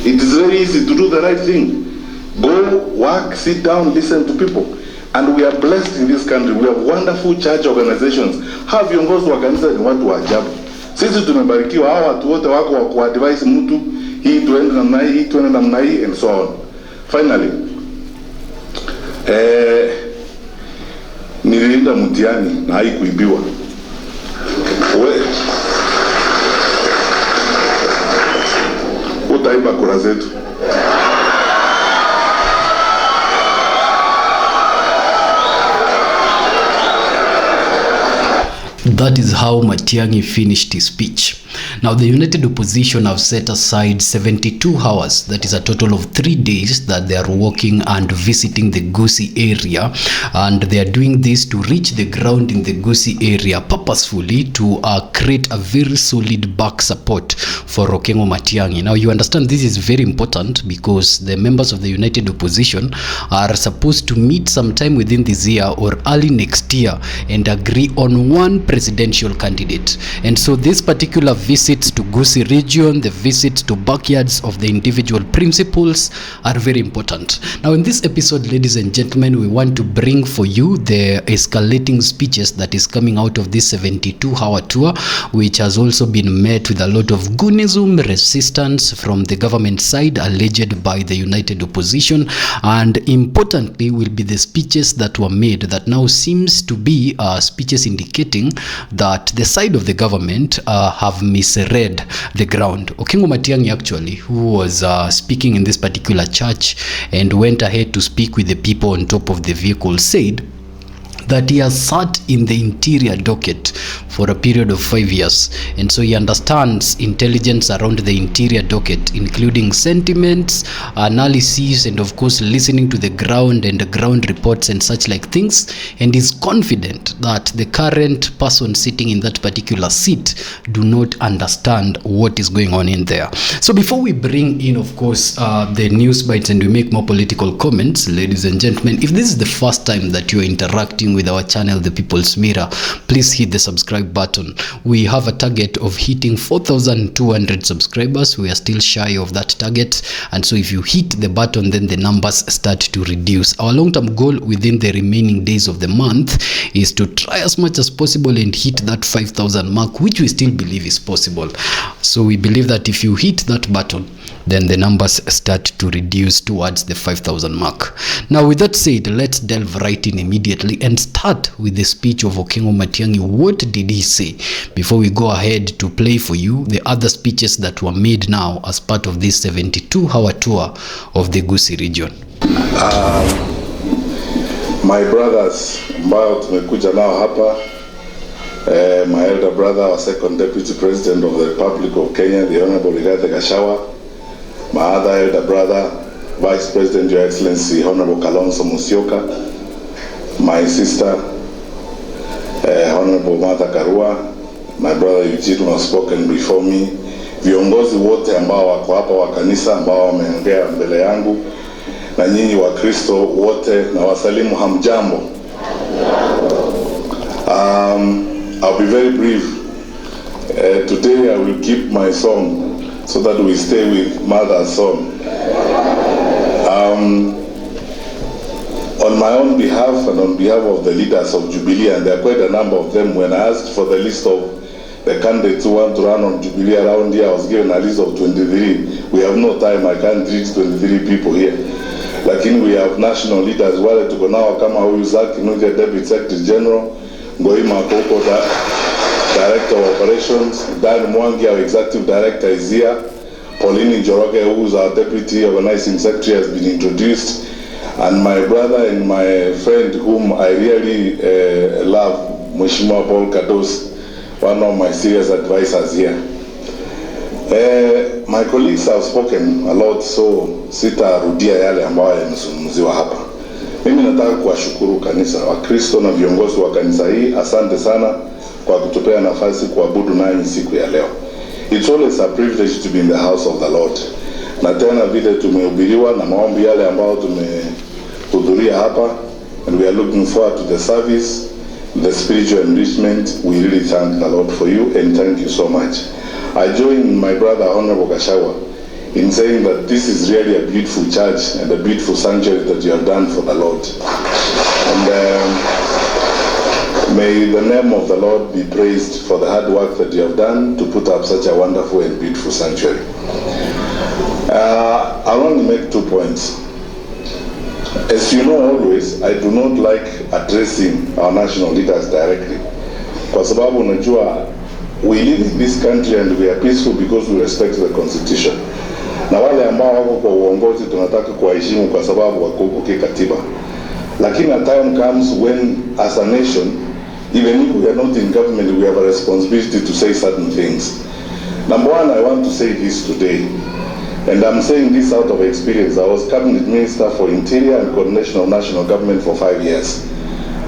It is very easy to do the right thing. Go, work, sit down, listen to people. And we are blessed in this country. We have wonderful church organizations. Hawa viongozi wa kanisa ni watu wa ajabu. Sisi tumebarikiwa, hawa watu wote wako wa kuadvise mtu, hii tuende namna hii, tuende namna hii, and so on. Finally, nilienda Matiang'i na haikuibiwa. Utaiba kura zetu. That is how Matiang'i finished his speech. Now, the United Opposition have set aside 72 hours, that is a total of 3 days, that they are walking and visiting the Gusii area, and they are doing this to reach the ground in the Gusii area purposefully to create a very solid back support for Okengo Matiang'i. Now, you understand this is very important because the members of the United Opposition are supposed to meet sometime within this year or early next year and agree on one presidential candidate. And so this particular visits to Gusii region, the visits to backyards of the individual principals are very important. Now, in this episode, ladies and gentlemen, we want to bring for you the escalating speeches that is coming out of this 72-hour tour, which has also been met with a lot of goonism, resistance from the government side, alleged by the United Opposition, and importantly will be the speeches that were made that now seems to be speeches indicating that the side of the government have misread the ground. Okengo Matiang'i, actually, who was speaking in this particular church and went ahead to speak with the people on top of the vehicle, said that he has sat in the interior docket for a period of 5 years, and so he understands intelligence around the interior docket, including sentiments, analysis, and of course listening to the ground and the ground reports and such like things, and is confident that the current person sitting in that particular seat do not understand what is going on in there. So before we bring in, of course, the news bites and we make more political comments, ladies and gentlemen, if this is the first time that you are interacting with our channel, The People's Mirror, please hit the subscribe button. We have a target of hitting 4,200 subscribers. We are still shy of that target, and so if you hit the button, then the numbers start to reduce. Our long-term goal within the remaining days of the month is to try as much as possible and hit that 5,000 mark, which we still believe is possible. So we believe that if you hit that button, then the numbers start to reduce towards the 5,000 mark. Now, with that said, let's delve right in immediately and start with the speech of Okengo Matiang'i. What did he say? Before we go ahead to play for you the other speeches that were made now as part of this 72-hour tour of the Gusii region. My brothers, ambao tumekuja nao hapa, my elder brother, our second deputy president of the Republic of Kenya, the Honorable Rigathi Gachagua, my other elder brother, Vice President, Your Excellency, Honorable Kalonzo Musyoka, my sister, Honorable Martha Karua, my brother Eugene was spoken before me, viongozi wote ambao wako hapa wa kanisa ambao wameongea mbele yangu, na nyinyi wa Kristo wote na wasalimu hamjambo. I'll be very brief. Today I will keep my song so that we stay with Mother's song. On my own behalf and on behalf of the leaders of Jubilee, and there are quite a number of them, when I asked for the list of the candidates who want to run on Jubilee around here, I was given a list of 23. We have no time, I can't reach 23 people here. Lakini we have national leaders, wale tuko nao kama huyu Zaki Nuge, Deputy Secretary General, Ngoima Koko, Director of Operations, Dan Mwangi, our Executive Director, is here. Pauline Njoroge, who is our Deputy Organizing Secretary, has been introduced. And my brother and my friend, whom I really love, Mheshimiwa Paul Kados, one of my serious advisors here. My colleagues have spoken a lot, so sitarudia yale ambayo yamezungumziwa hapa. Mimi nataka kuwashukuru kanisa wa Kristo na viongozi wa kanisa hii. Asante sana kwa kutupea nafasi kuabudu nanyi siku ya leo. It's always a privilege to be in the house of the Lord. Na tena vile tumehubiriwa na maombi yale ambayo tumehudhuria hapa, and we are looking forward to the service, the spiritual enrichment. We really thank the Lord for you, and thank you so much. I join my brother Honorable Gachagua in saying that this is really a beautiful church and a beautiful sanctuary that you have done for the Lord. And may the name of the Lord be praised for the hard work that you have done to put up such a wonderful and beautiful sanctuary. I want to make 2 points. As you know, always, I do not like addressing our national leaders directly. Kwa sababu unajua, we live in this country and we are peaceful because we respect the constitution. Na wale ambao wako kwa uongozi tunataka kuwaheshimu kwa sababu wako katiba. Lakini a time comes when, as a nation, even if we are not in government, we have a responsibility to say certain things. Number one, I want to say this today. And I'm saying this out of experience. I was Cabinet Minister for Interior and Coordination of National Government for 5 years.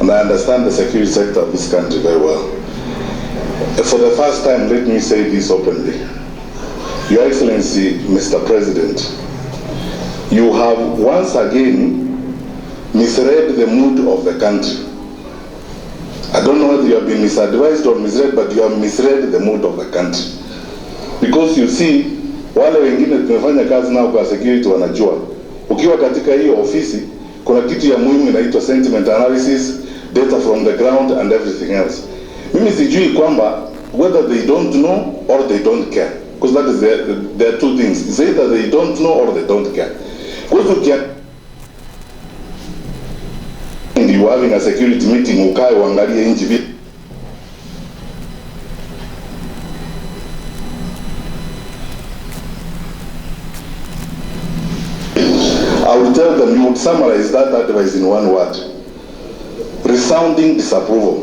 And I understand the security sector of this country very well. For the first time, let me say this openly. Your Excellency, Mr. President, you have once again misread the mood of the country. I don't know whether you have been misadvised or misread, but you have misread the mood of the country. Because you see, wale wengine tumefanya kazi nao kwa security wanajua, ukiwa katika hiyo ofisi kuna kitu ya muhimu inaitwa sentiment analysis, data from the ground and everything else. Mimi sijui kwamba whether they don't know or they don't care, because that is there are two things. It's either they don't know or they don't care. Because you are having a security meeting, ukae uangalie nchi vipi. I would tell them, you would summarize that advice in one word: resounding disapproval.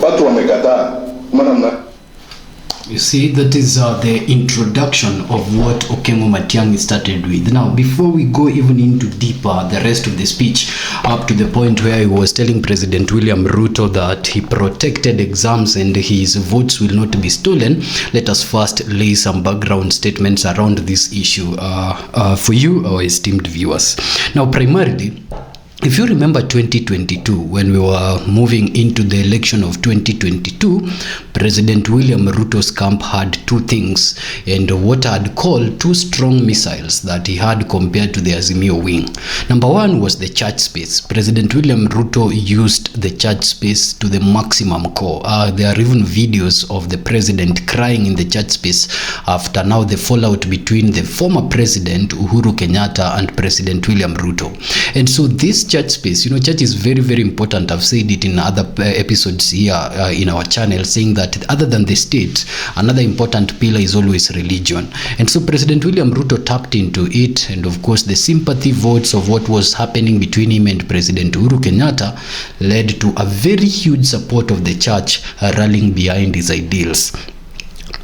Watu wamekataa. You see, that is the introduction of what Okengo Matiang'i started with. Now, before we go even into deeper the rest of the speech, up to the point where he was telling President William Ruto that he protected exams and his votes will not be stolen, let us first lay some background statements around this issue for you, our esteemed viewers. Now, primarily, if you remember 2022, when we were moving into the election of 2022, President William Ruto's camp had two things, and what I had called two strong missiles that he had compared to the Azimio wing. Number one was the church space. President William Ruto used the church space to the maximum core. There are even videos of the president crying in the church space after now the fallout between the former president Uhuru Kenyatta and President William Ruto. And so this church space, you know, church is very, very important. I've said it in other episodes here in our channel, saying that other than the state, another important pillar is always religion. And so President William Ruto tapped into it, and of course the sympathy votes of what was happening between him and President Uhuru Kenyatta led to a very huge support of the church rallying behind his ideals.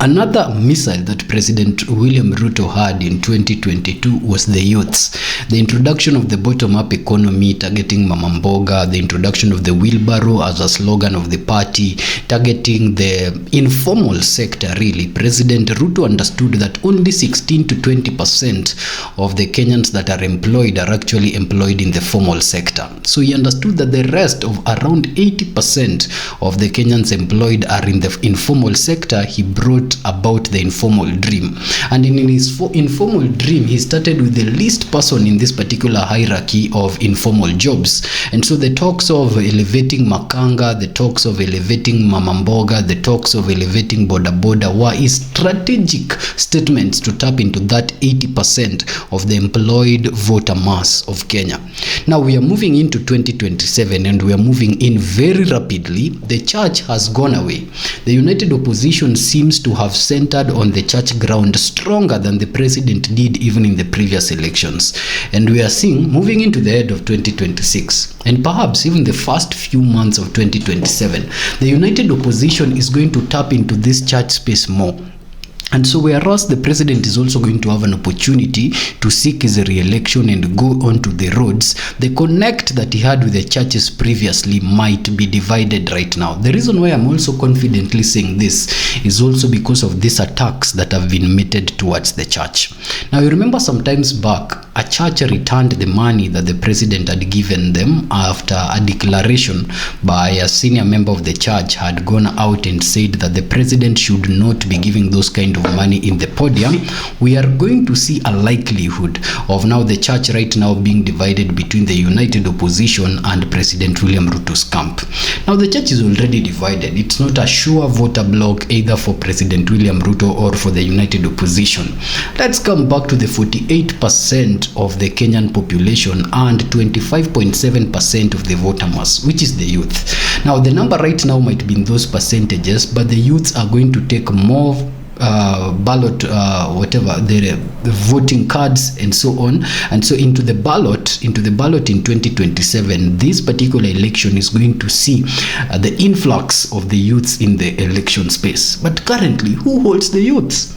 Another missile that President William Ruto had in 2022 was the youths. The introduction of the bottom-up economy targeting Mama Mboga, the introduction of the wheelbarrow as a slogan of the party, targeting the informal sector really. President Ruto understood that only 16 to 20% of the Kenyans that are employed are actually employed in the formal sector. So he understood that the rest of around 80% of the Kenyans employed are in the informal sector. He brought about the informal dream, and in his informal dream he started with the least person in this particular hierarchy of informal jobs. And so the talks of elevating Makanga, the talks of elevating Mama Mboga, the talks of elevating Boda Boda were his strategic statements to tap into that 80% of the employed voter mass of Kenya. Now we are moving into 2027 and we are moving in very rapidly. The church has gone away. The united opposition seems to have centered on the church ground stronger than the president did even in the previous elections. And we are seeing, moving into the end of 2026 and perhaps even the first few months of 2027, the united opposition is going to tap into this church space more. And so whereas the president is also going to have an opportunity to seek his re-election and go onto the roads, the connect that he had with the churches previously might be divided right now. The reason why I'm also confidently saying this is also because of these attacks that have been meted towards the church. Now you remember some times back, a church returned the money that the president had given them after a declaration by a senior member of the church had gone out and said that the president should not be giving those kind of money in the podium. We are going to see a likelihood of now the church right now being divided between the united opposition and President William Ruto's camp. Now the church is already divided. It's not a sure voter block either for President William Ruto or for the united opposition. Let's come back to the 48% of the Kenyan population and 25.7% of the voter mass, which is the youth. Now the number right now might be in those percentages, but the youths are going to take more ballot whatever the voting cards and so on, and so into the ballot in 2027, this particular election is going to see the influx of the youths in the election space. But currently, who holds the youths?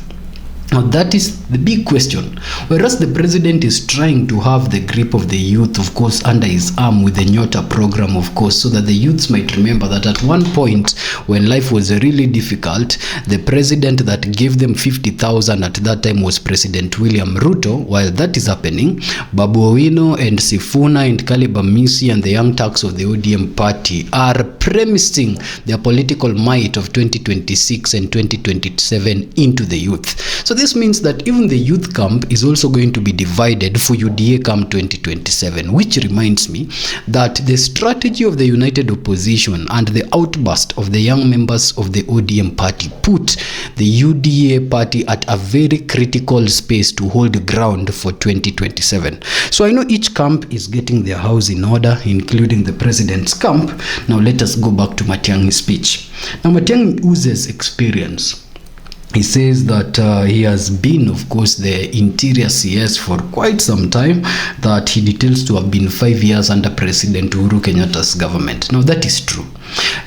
Now that is the big question. Whereas the president is trying to have the grip of the youth, of course, under his arm with the Nyota program, of course, so that the youths might remember that at one point when life was really difficult, the president that gave them 50,000 at that time was President William Ruto. While that is happening, Babu Owino and Sifuna and Caleb Amisi and the young turks of the ODM party are premising their political might of 2026 and 2027 into the youth. So this means that even the youth camp is also going to be divided for UDA camp 2027, which reminds me that the strategy of the united opposition and the outburst of the young members of the ODM party put the UDA party at a very critical space to hold ground for 2027. So I know each camp is getting their house in order, including the president's camp. Now let us go back to Matiang'i's speech. Now Matiang'i oozes experience. He says that he has been, of course, the interior CS for quite some time, that he details to have been 5 years under President Uhuru Kenyatta's government. Now, that is true.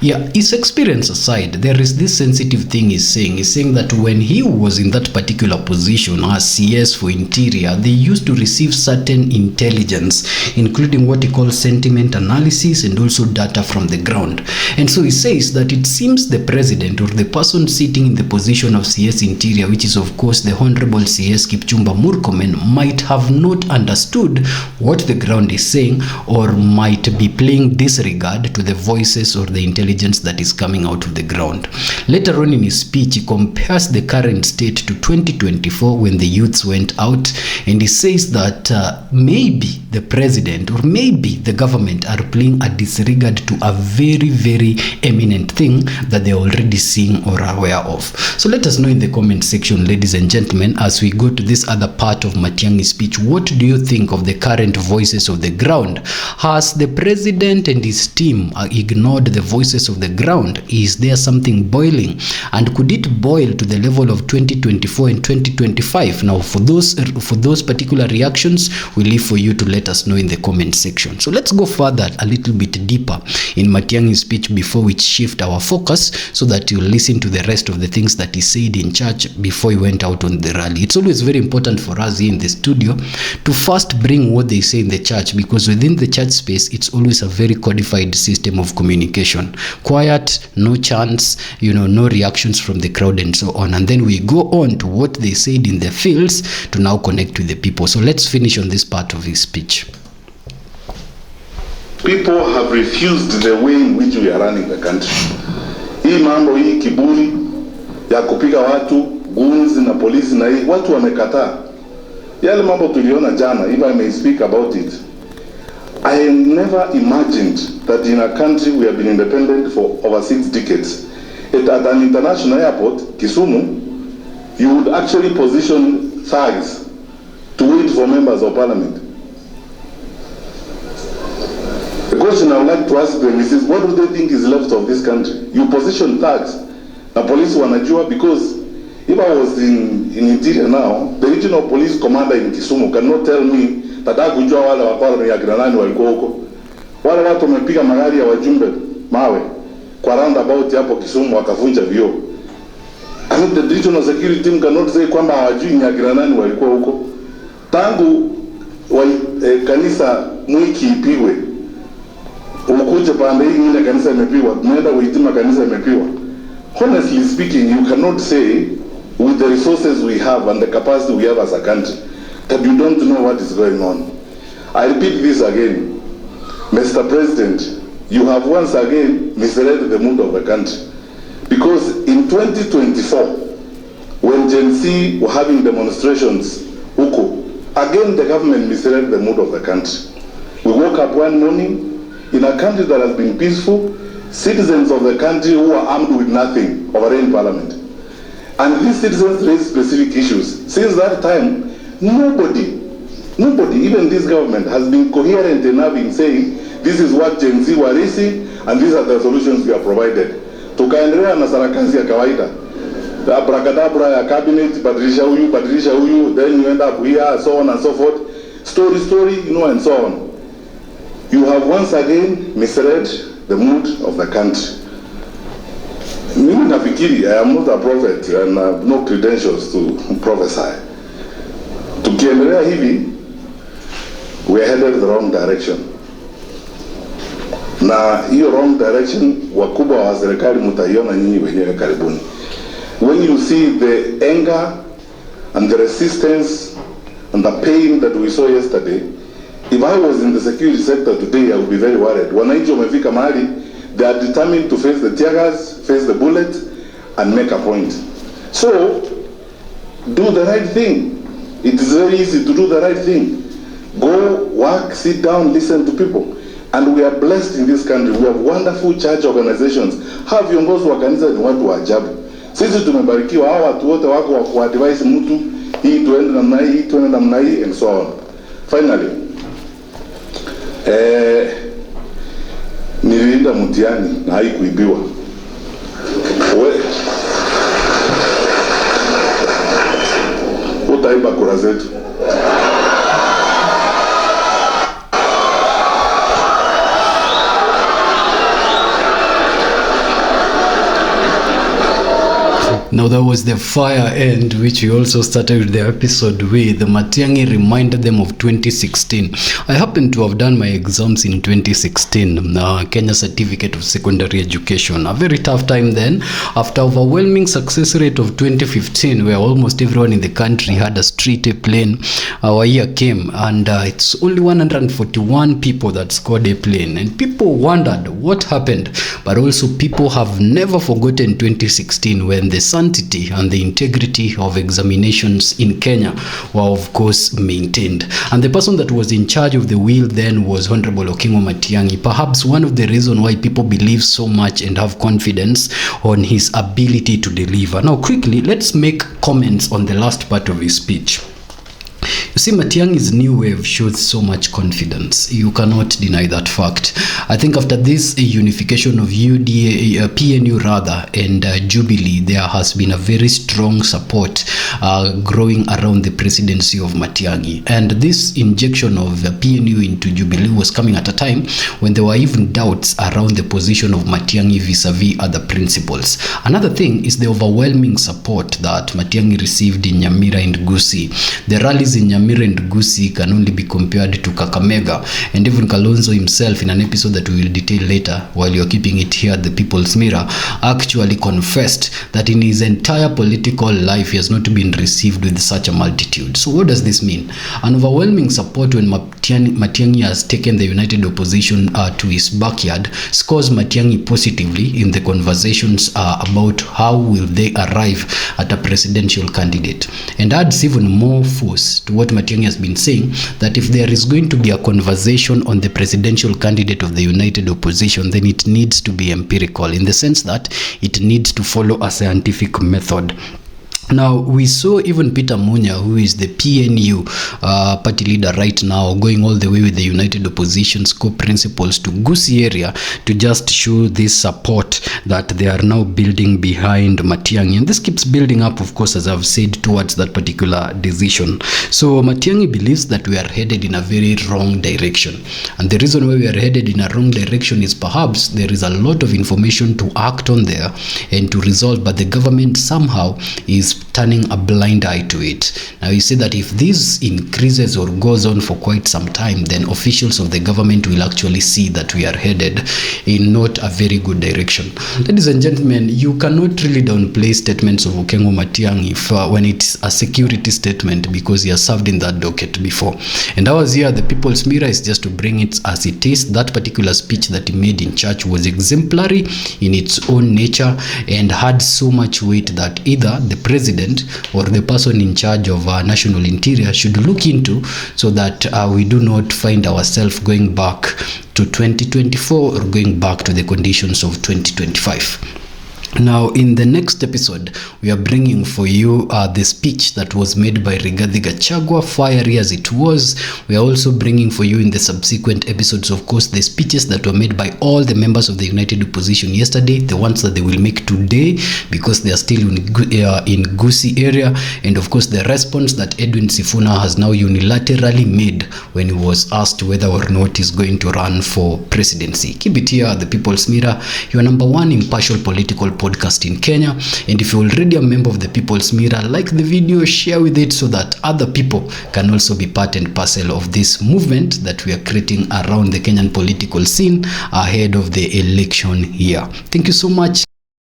Yeah, his experience aside, there is this sensitive thing he's saying. He's saying that when he was in that particular position as CS for Interior, they used to receive certain intelligence, including what he calls sentiment analysis and also data from the ground. And so he says that it seems the president or the person sitting in the position of CS Interior, which is of course the Honorable CS Kipchumba Murkomen, might have not understood what the ground is saying or might be playing disregard to the voices or the intelligence that is coming out of the ground. Later on in his speech, he compares the current state to 2024 when the youths went out, and he says that maybe the president or maybe the government are playing a disregard to a very, very eminent thing that they're already seeing or are aware of. So let us know in the comment section, ladies and gentlemen, as we go to this other part of Matiang'i's speech, what do you think of the current voices of the ground? Has the president and his team ignored the voices of the ground? Is there something boiling, and could it boil to the level of 2024 and 2025? Now for those particular reactions, we leave for you to let us know in the comment section. So let's go further a little bit deeper in Matiang'i's speech before we shift our focus, so that you listen to the rest of the things that he said in church before he went out on the rally. It's always very important for us here in the studio to first bring what they say in the church, because within the church space, it's always a very codified system of communication. Quiet, no chance, no reactions from the crowd and so on. And then we go on to what they said in the fields to now connect with the people. So let's finish on this part of his speech. People have refused the way in which we are running the country. Hii mambo hii kiburi ya kupiga watu, goons na polisi na hii, watu wamekataa. Yale mambo tuliona jana, if I may speak about it. I never imagined that in a country we have been independent for over 6 decades. At an international airport, Kisumu, you would actually position thugs to wait for members of parliament. The question I would like to ask them is what do they think is left of this country? You position thugs, the police wanajua, because if I was in Interior now, the regional police commander in Kisumu cannot tell me that hakujua wale wa parliament ya kina nani walikuwa huko. Wale watu wamepiga magari ya wajumbe mawe kwa roundabout hapo Kisumu wakavunja vioo. I mean, the regional security team cannot say kwamba hawajui ni akina nani walikuwa huko. Tangu kanisa Mwiki ipigwe, ukuje pande hii ile kanisa imepigwa, tunaenda kuitima kanisa imepigwa. Honestly speaking, you cannot say with the resources we have and the capacity we have as a country that you don't know what is going on. I repeat this again. Mr. President, you have once again misled the mood of the country. Because in 2024, when Gen Z were having demonstrations, again the government misled the mood of the country. We woke up one morning in a country that has been peaceful, citizens of the country who are armed with nothing overran parliament. And these citizens raised specific issues. Since that time, nobody, even this government, has been coherent enough in saying this is what Gen Z were raising and these are the solutions we have provided. Tukaendelea na sarakasi ya kawaida. Abracadabra ya cabinet, badilisha huyu, then you end up here, so on and so forth. Story, and so on. You have once again misled the mood of the country. Mimi nafikiri, I am not a prophet and I have no credentials to prophesy. Tukiendelea hivi, we are headed the wrong direction. Na hiyo wrong direction, wakubwa wa serikali mutaiona nyinyi wenyewe karibuni. When you see the anger and the resistance and the pain that we saw yesterday, if I was in the security sector today, I would be very worried. Wananchi wamefika mahali, they are determined to face the tear gas, face the bullet, and make a point. So, do the right thing. It is very easy to do the right thing. Go, work, sit down, listen to people. And we are blessed in this country. We have wonderful church organizations. Hawa viongozi wa kanisa ni watu wa ajabu. Sisi tumebarikiwa, hawa watu wote wako wa kuadvise mtu, hii tuende namna hii, tuende namna hii, and so on. Finally, nilienda Matiang'i na haikuibiwa. Utaiba kura zetu. Now that was the fire end, which we also started the episode with. Matiang'i reminded them of 2016. I happen to have done my exams in 2016, Kenya Certificate of Secondary Education. A very tough time then. After overwhelming success rate of 2015, where almost everyone in the country had a street A plane, our year came, and it's only 141 people that scored A plane. And people wondered what happened, but also people have never forgotten 2016 when the sanctity and the integrity of examinations in Kenya were of course maintained. And the person that was in charge of the wheel then was Honorable Okingo Matiang'i. Perhaps one of the reasons why people believe so much and have confidence on his ability to deliver. Now quickly, let's make comments on the last part of his speech. You see, Matiang'i's new wave shows so much confidence. You cannot deny that fact. I think after this unification of PNU rather, and Jubilee, there has been a very strong support growing around the presidency of Matiang'i. And this injection of PNU into Jubilee was coming at a time when there were even doubts around the position of Matiang'i vis-a-vis other principles. Another thing is the overwhelming support that Matiang'i received in Nyamira and Gusii. The rallies in Nyamira and Gusii can only be compared to Kakamega, and even Kalonzo himself, in an episode that we will detail later while you're keeping it here at the People's Mirror, actually confessed that in his entire political life he has not been received with such a multitude. So what does this mean? An overwhelming support when Matiang'i has taken the united opposition to his backyard scores Matiang'i positively in the conversations about how will they arrive at a presidential candidate, and adds even more force to what Matiang'i has been saying, that if there is going to be a conversation on the presidential candidate of the united opposition, then it needs to be empirical, in the sense that it needs to follow a scientific method. Now, we saw even Peter Munya, who is the PNU party leader right now, going all the way with the United Opposition's co-principals to Gusii area to just show this support that they are now building behind Matiang'i. And this keeps building up, of course, as I've said, towards that particular decision. So Matiang'i believes that we are headed in a very wrong direction. And the reason why we are headed in a wrong direction is perhaps there is a lot of information to act on there and to resolve, but the government somehow is turning a blind eye to it. Now you see that if this increases or goes on for quite some time, then officials of the government will actually see that we are headed in not a very good direction. Ladies and gentlemen, you cannot really downplay statements of Okengo Matiang'i when it's a security statement, because he has served in that docket before. And I was here, the People's Mirror is just to bring it as it is. That particular speech that he made in church was exemplary in its own nature and had so much weight that either the president or the person in charge of our national interior should look into, so that we do not find ourselves going back to 2024 or going back to the conditions of 2025. Now, in the next episode, we are bringing for you the speech that was made by Rigathi Gachagua, fiery as it was. We are also bringing for you in the subsequent episodes, of course, the speeches that were made by all the members of the United Opposition yesterday, the ones that they will make today because they are still in Gusii area, and of course the response that Edwin Sifuna has now unilaterally made when he was asked whether or not he's going to run for presidency. Keep it here, the People's Mirror, your number one impartial political podcast in Kenya. And if you're already a member of the People's Mirror, like the video, share with it so that other people can also be part and parcel of this movement that we are creating around the Kenyan political scene ahead of the election year. Thank you so much.